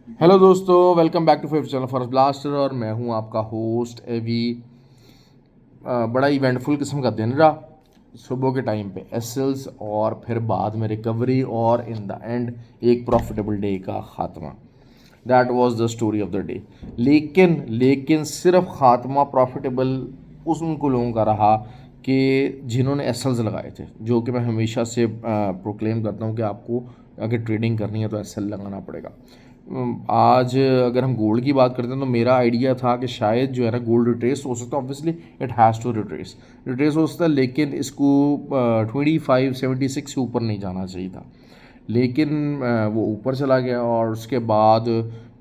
Hello दोस्तों, welcome back to fifth channel for blaster. और मैं हूं आपका होस्ट एवी। बड़ा इवेंटफुल किस्म का दिन रहा। सुबह के टाइम पे एसएल्स और फिर बाद में रिकवरी और इन द एंड एक प्रॉफिटेबल डे का खात्मा। That was the story of the day. लेकिन सिर्फ खात्मा प्रॉफिटेबल उस उनको लोगों का रहा कि जिन्होंने एसएल्स लगाए थे, जो कि मैं हमेशा से प्रोक्लेम करता हूँ कि आपको अगर ट्रेडिंग करनी है तो एसएल लगाना पड़ेगा। आज अगर हम गोल्ड की बात करते हैं तो मेरा आइडिया था कि शायद जो है ना गोल्ड रिट्रेस हो सकता है। Obviously it has to retrace हो सकता है, लेकिन इसको 2576 से ऊपर नहीं जाना चाहिए था। लेकिन वो ऊपर चला गया और उसके बाद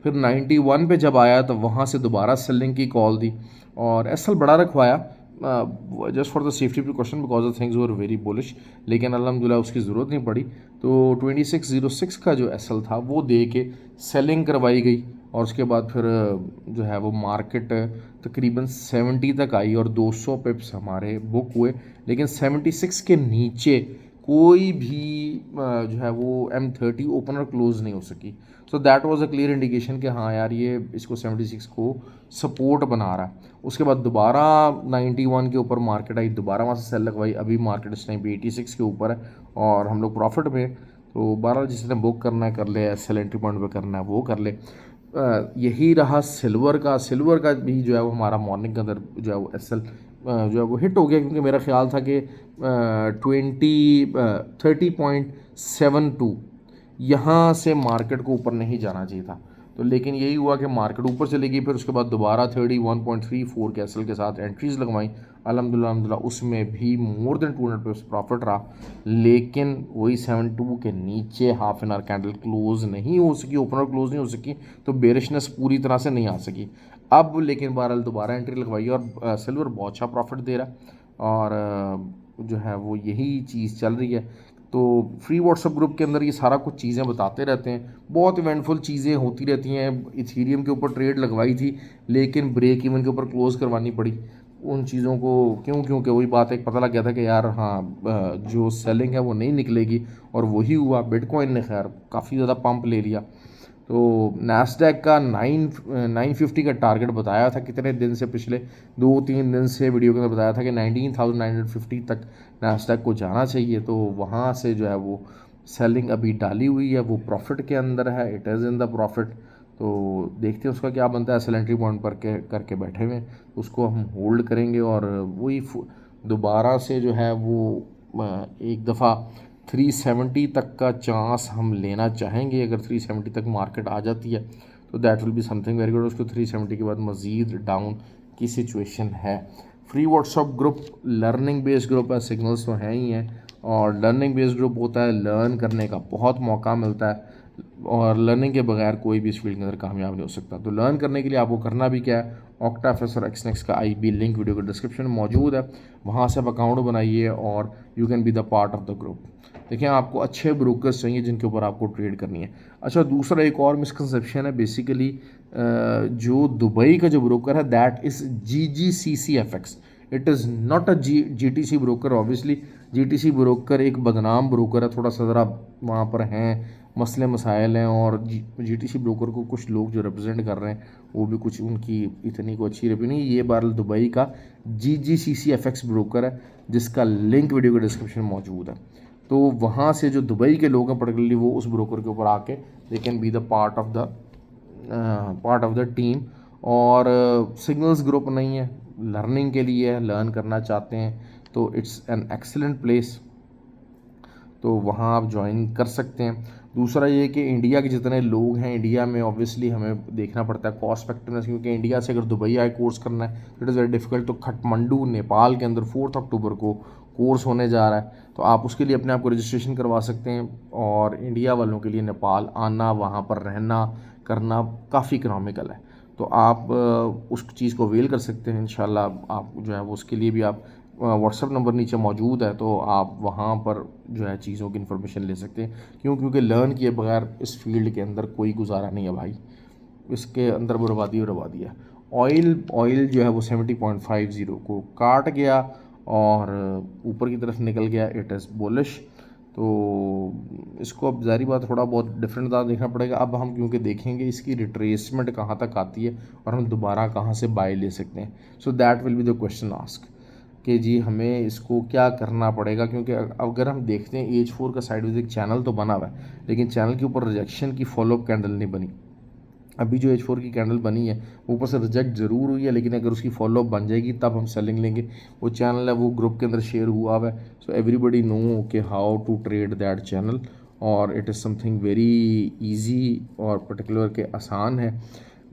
फिर 91 पे जब आया तो वहाँ से दोबारा सेलिंग की कॉल दी और एसएल बड़ा रखवाया just for the safety precaution because the things were very bullish. लेकिन अल्हम्दुलिल्लाह उसकी ज़रूरत नहीं पड़ी। तो 2606 का जो एसएल था वो दे के सेलिंग करवाई गई और उसके बाद फिर जो है वो मार्केट तकरीबन 70 तक आई और 200 पिप्स हमारे बुक हुए। लेकिन 76 के नीचे कोई भी जो है वो M30 ओपन और क्लोज नहीं हो सकी। So that was a clear indication कि हाँ यार ये इसको 76 को सपोर्ट बना रहा है। उसके बाद दोबारा 91 के ऊपर मार्केट आई, दोबारा वहाँ से सेल लगवाई। अभी मार्केट इस टाइम पे 86 के ऊपर है और हम लोग प्रॉफिट में। तो 12 जिसने बुक करना है कर ले, एसएल एंट्री पॉइंट पे करना है वो कर ले। यही रहा सिल्वर का भी जो है वो हमारा मॉर्निंग के अंदर जो है वो एसएल जो है वो हिट हो गया, क्योंकि मेरा ख्याल था कि 30.72 यहाँ से मार्केट को ऊपर नहीं जाना चाहिए था। तो लेकिन यही हुआ कि मार्केट ऊपर चली गई। फिर उसके बाद दोबारा 31.34 के एसएल के साथ एंट्रीज लगवाई। अल्हम्दुलिल्लाह उसमें भी मोर देन 200 पे प्रॉफिट रहा। लेकिन वही 72 के नीचे half an hour candle close नहीं हो सकी, ओपनर क्लोज नहीं हो सकी, तो बेरिशनेस पूरी तरह से नहीं आ सकी। अब लेकिन बहरहाल दोबारा एंट्री लगवाई और सिल्वर बहुत अच्छा प्रॉफिट दे रहा है और जो है वो यही चीज़ चल रही है। तो फ्री व्हाट्सएप ग्रुप के अंदर ये सारा कुछ चीज़ें बताते रहते हैं, बहुत इवेंटफुल चीज़ें होती रहती हैं। इथीरियम के ऊपर ट्रेड लगवाई थी लेकिन ब्रेक इवन के ऊपर क्लोज करवानी पड़ी। उन चीज़ों को क्योंकि वही बात एक पता लग गया था कि यार हाँ जो सेलिंग है वो नहीं निकलेगी और वही हुआ। बिटकॉइन ने खैर काफ़ी ज़्यादा पंप ले लिया। तो नैस्डैक का 950 का टारगेट बताया था कितने दिन से, पिछले 2-3 दिन से वीडियो के अंदर बताया था कि 19,950 तक नैस्डैक को जाना चाहिए। तो वहाँ से जो है वो सेलिंग अभी डाली हुई है, वो प्रॉफिट के अंदर है, it is in the profit. तो देखते हैं उसका क्या बनता है। एसल एंट्री पॉइंट पर के करके बैठे हुए हैं, उसको हम होल्ड करेंगे और वही दोबारा से जो है वो एक दफ़ा 370 तक का चांस हम लेना चाहेंगे। अगर 370 तक मार्केट आ जाती है तो that will be something very good. उसको 370 के बाद मज़ीद डाउन की सिचुएशन है। Free WhatsApp group learning based group है, सिग्नल्स तो हैं ही हैं। और लर्निंग बेस्ड ग्रुप होता है, लर्न करने का बहुत मौका मिलता है और लर्निंग के बगैर कोई भी इस फील्ड के अंदर कामयाब नहीं हो सकता। तो लर्न करने के लिए आपको करना भी क्या है, ऑक्टाफेस और एक्सनेक्स का आईबी लिंक वीडियो के डिस्क्रिप्शन में मौजूद है। वहाँ से आप अकाउंट बनाइए और you can be the part of the group. देखिए आपको अच्छे ब्रोकर्स चाहिए जिनके ऊपर आपको ट्रेड करनी है। अच्छा, दूसरा एक और मिसकंसेप्शन है बेसिकली, जो दुबई का जो ब्रोकर है that is GGCCFX। It is not a GTC broker. Obviously GTC broker एक बदनाम ब्रोकर है, थोड़ा सा ज़रा वहाँ पर हैं मसले मसाइल हैं। और GTC ब्रोकर को कुछ लोग जो रिप्रेजेंट कर रहे हैं वो भी कुछ उनकी इतनी को अच्छी रिव्यू नहीं। ये बहरहाल दुबई का GGCCFX ब्रोकर है जिसका लिंक वीडियो के डिस्क्रिप्शन में मौजूद है। तो वहाँ से जो दुबई के लोग हैं पर्टिकुलरली वो उस ब्रोकर के ऊपर आके they can be the part of the team. और सिग्नल्स ग्रुप नहीं है, लर्निंग के लिए है, लर्न करना चाहते हैं तो इट्स एन एक्सेलेंट प्लेस। तो वहाँ आप ज्वाइन कर सकते हैं। दूसरा ये कि इंडिया के जितने लोग हैं, इंडिया में ऑब्वियसली हमें देखना पड़ता है कॉस्ट इफेक्टिवनेस, क्योंकि इंडिया से अगर दुबई आए कोर्स करना है तो इट इज़ वेरी डिफिकल्ट। तो खटमंडू नेपाल के अंदर 4 अक्टूबर को कोर्स होने जा रहा है, तो आप उसके लिए अपने आप को रजिस्ट्रेशन करवा सकते हैं। और इंडिया वालों के लिए नेपाल आना, वहाँ पर रहना करना काफ़ी इकनॉमिकल है। तो आप उस चीज़ को अवेल कर सकते हैं इंशाल्लाह। आप जो है वो उसके लिए भी आप व्हाट्सअप नंबर नीचे मौजूद है, तो आप वहाँ पर जो है चीज़ों की इन्फॉर्मेशन ले सकते हैं। क्योंकि लर्न किए बगैर इस फील्ड के अंदर कोई गुजारा नहीं है भाई, इसके अंदर बर्बादी है। ऑयल जो है वो 70.50 को काट गया और ऊपर की तरफ निकल गया, इट इज़ बुलिश। तो इसको अब ज़ाहिर बात थोड़ा बहुत डिफरेंट अंदाज देखना पड़ेगा। अब हम क्योंकि देखेंगे इसकी रिट्रेसमेंट कहाँ तक आती है और हम दोबारा कहाँ से बाय ले सकते हैं। So that will be the question ask कि जी हमें इसको क्या करना पड़ेगा, क्योंकि अगर हम देखते हैं H4 का साइडवेज एक चैनल तो बना हुआ है, लेकिन चैनल के ऊपर रिजेक्शन की फॉलोअप कैंडल नहीं बनी। अभी जो H4 की कैंडल बनी है ऊपर से रिजेक्ट ज़रूर हुई है, लेकिन अगर उसकी फॉलोअप बन जाएगी तब हम सेलिंग लेंगे। वो चैनल है वो ग्रुप के अंदर शेयर हुआ हुआ है, सो एवरीबडी नो कि how to trade that channel, और it is something very easy और पर्टिकुलर के आसान है।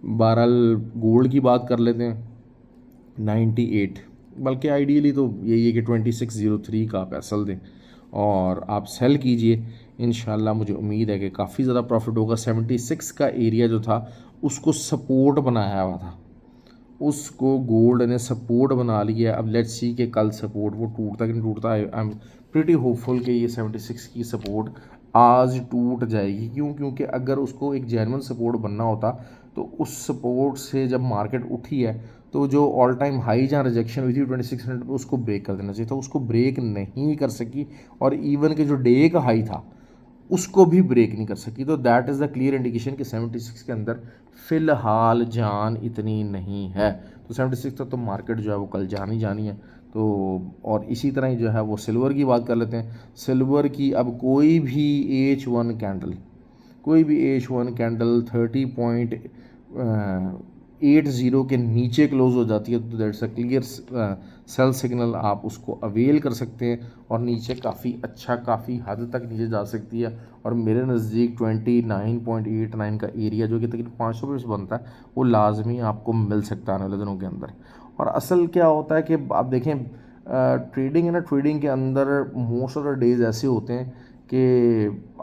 बहरहाल गोल्ड की बात कर लेते हैं। 98, बल्कि आइडियली तो यही है कि 2603 का आप एसल दें और आप सेल कीजिए। इंशाल्लाह मुझे उम्मीद है कि काफ़ी ज़्यादा प्रॉफिट होगा। 76 का एरिया जो था उसको सपोर्ट बनाया हुआ था, उसको गोल्ड ने सपोर्ट बना लिया। अब लेट्स सी कि कल सपोर्ट वो टूटता कि नहीं टूटता। आई एम प्रीटी होपफुल कि ये 76 की सपोर्ट आज टूट जाएगी। क्यों? क्योंकि अगर उसको एक जेन्युइन सपोर्ट बनना होता तो उस सपोर्ट से जब मार्केट उठी है तो जो ऑल टाइम हाई जहाँ रिजेक्शन हुई थी 2600 पे उसको ब्रेक कर देना चाहिए था। उसको ब्रेक नहीं कर सकी, और इवन के जो डे का हाई था उसको भी ब्रेक नहीं कर सकी। तो that is the clear indication कि 76 के अंदर फ़िलहाल जान इतनी नहीं है। तो 76 तक तो मार्केट जो है वो कल जानी जानी है। तो और इसी तरह ही जो है वो सिल्वर की बात कर लेते हैं। सिल्वर की अब कोई भी H1 कैंडल, कोई भी H1 कैंडल 30.80 के नीचे क्लोज हो जाती है तो that's a clear sell signal. आप उसको अवेल कर सकते हैं और नीचे काफ़ी अच्छा, काफ़ी हद तक नीचे जा सकती है। और मेरे नज़दीक 29.89 का एरिया जो कि तकरीबन 500 पिप्स बनता है वो लाजमी आपको मिल सकता है आने वाले दिनों के अंदर। और असल क्या होता है कि आप देखें ट्रेडिंग है ना, ट्रेडिंग के अंदर मोस्ट ऑफ द डेज ऐसे होते हैं कि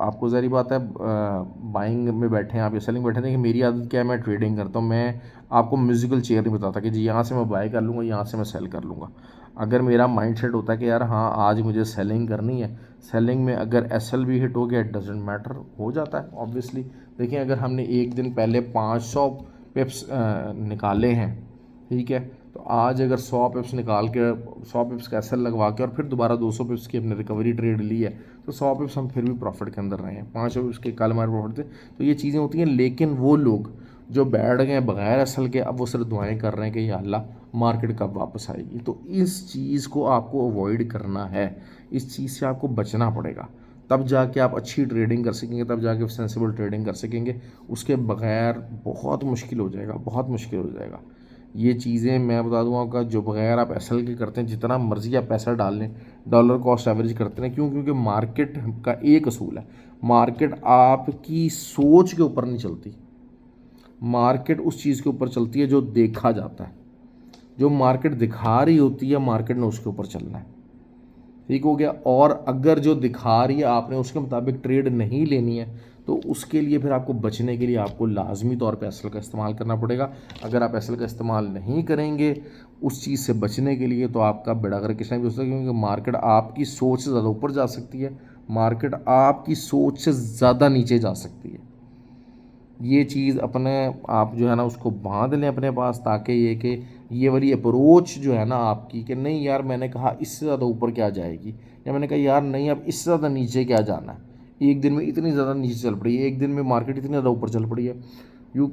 आपको ज़ाहिर बात है बाइंग में बैठे हैं आप या सेलिंग बैठे हैं। कि मेरी आदत क्या है, मैं ट्रेडिंग करता हूँ। मैं आपको म्यूजिकल चेयर नहीं बताता कि जी यहाँ से मैं बाय कर लूँगा, यहाँ से मैं सेल कर लूँगा। अगर मेरा माइंड सेट होता है कि यार हाँ आज मुझे सेलिंग करनी है, सेलिंग में अगर एसएल भी हिट हो गया इट डजेंट मैटर, हो जाता है ऑब्वियसली। देखिए अगर हमने एक दिन पहले 500 पिप्स निकाले हैं, ठीक है, तो आज अगर 100 पिप्स निकाल के 100 पिप्स का एसएल लगवा के और फिर दोबारा 200 पिप्स की हमने रिकवरी ट्रेड ली है तो 100 पिप्स हम फिर भी प्रॉफिट के अंदर रहे हैं। 500 पिप्स के कल हमारे प्रॉफिट थे। तो ये चीज़ें होती हैं। लेकिन वो लोग जो बैठ गए बगैर असल के अब वो सिर्फ दुआएं कर रहे हैं कि या अल्लाह मार्केट कब वापस आएगी। तो इस चीज़ को आपको अवॉइड करना है, इस चीज़ से आपको बचना पड़ेगा। तब जाके आप अच्छी ट्रेडिंग कर सकेंगे, तब जाके सेंसिबल ट्रेडिंग कर सकेंगे। उसके बगैर बहुत मुश्किल हो जाएगा, बहुत मुश्किल हो जाएगा। ये चीज़ें मैं बता दूँ आपका, जो बगैर आप एसएल के करते हैं जितना मर्जी आप पैसा डाल लें, डॉलर कॉस्ट एवरेज करते हैं। क्यों? क्योंकि मार्केट का एक असूल है, मार्केट आपकी सोच के ऊपर नहीं चलती, मार्केट उस चीज़ के ऊपर चलती है जो देखा जाता है। जो मार्केट दिखा रही होती है मार्केट ने उसके ऊपर चलना है, ठीक हो गया। और अगर जो दिखा रही है आपने उसके मुताबिक ट्रेड नहीं लेनी है तो उसके लिए फिर आपको बचने के लिए आपको लाजमी तौर पे एसएल का इस्तेमाल करना पड़ेगा। अगर आप एसएल का इस्तेमाल नहीं करेंगे उस चीज़ से बचने के लिए तो आपका बेड़ा गर्क किस टाइम भी हो सकता है, क्योंकि मार्केट आपकी सोच से ज़्यादा ऊपर जा सकती है, मार्केट आपकी सोच से ज़्यादा नीचे जा सकती है। ये चीज़ अपने आप जो है ना उसको बांध लें अपने पास, ताकि ये वाली अप्रोच जो है ना आपकी कि नहीं यार मैंने कहा इससे ज़्यादा ऊपर क्या जाएगी, या मैंने कहा यार नहीं अब इससे ज़्यादा नीचे क्या जाना है, एक दिन में इतनी ज़्यादा नीचे चल पड़ी है, एक दिन में मार्केट इतनी ज़्यादा ऊपर चल पड़ी है। यू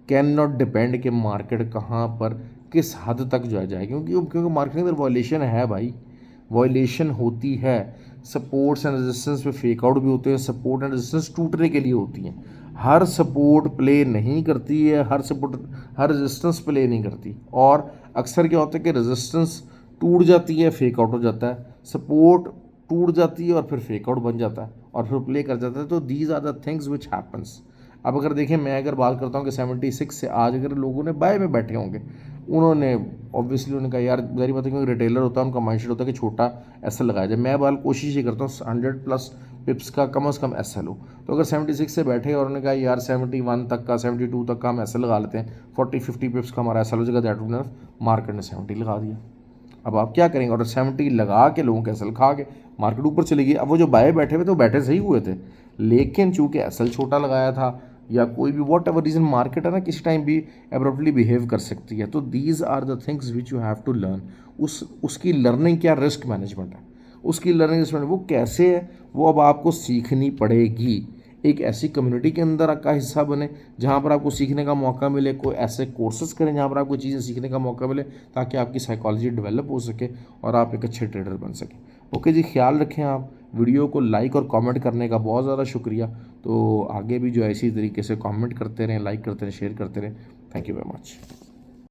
कैन नॉट डिपेंड कि मार्केट कहाँ पर किस हद तक जो है जाए, क्योंकि मार्केट के अंदर वॉल्यूशन है भाई, वॉल्यूशन होती है। सपोर्ट्स एंड रेजिस्टेंस पे फेक आउट भी होते हैं, सपोर्ट एंड रेजिस्टेंस टूटने के लिए होती हैं। हर सपोर्ट प्ले नहीं करती है, हर रेजिस्टेंस प्ले नहीं करती। और अक्सर क्या होता है कि रेजिस्टेंस टूट जाती है, फेक आउट हो जाता है, सपोर्ट टूट जाती है और फिर फेक आउट बन जाता है और फिर प्ले कर जाता है। तो these are the things which happens. अब अगर देखें मैं अगर बात करता हूँ कि 76 से आज अगर लोगों ने बाय में बैठे होंगे, उन्होंने ऑब्वियसली उन्होंने कहा यार जारी बात है, क्योंकि रिटेलर होता है उनका माइंडसेट होता है कि छोटा एसएल लगाया जाए। मैं बाल कोशिश ही करता हूँ 100+ पिप्स का कम से कम एसएल हो। तो अगर 76 से बैठे और उन्होंने कहा यार 71 तक का 72 तक का हम एसएल लगा लेते हैं, 40-50 पिप्स का हमारा एसएल हो जाएगा, दैट वुड मार्केट ने 70 लगा दिया। अब आप क्या करेंगे? और 70 लगा के लोगों के एसएल खा के मार्केट ऊपर चली गई। अब वो जो बाय बैठे हुए तो बैठे सही हुए थे, लेकिन चूंकि एसएल छोटा लगाया था या कोई भी वॉट एवर रीज़न, मार्केट है ना किसी टाइम भी एब्रप्टली बिहेव कर सकती है। तो these are the things which you have to learn. उसकी लर्निंग क्या, रिस्क मैनेजमेंट है। उसकी लर्निंग एडजस्टमेंट वो कैसे है, वो अब आपको सीखनी पड़ेगी। एक ऐसी कम्युनिटी के अंदर का हिस्सा बने जहाँ पर आपको सीखने का मौका मिले, कोई ऐसे कोर्सेज करें जहाँ पर आपको चीज़ें सीखने का मौका मिले, ताकि आपकी साइकोलॉजी डेवलप हो सके और आप एक अच्छे ट्रेडर बन सकें। ओके जी, ख्याल रखें आप। वीडियो को लाइक और कमेंट करने का बहुत ज़्यादा शुक्रिया। तो आगे भी जो ऐसी तरीके से कमेंट करते रहें, लाइक करते रहें, शेयर करते रहें। Thank you very much.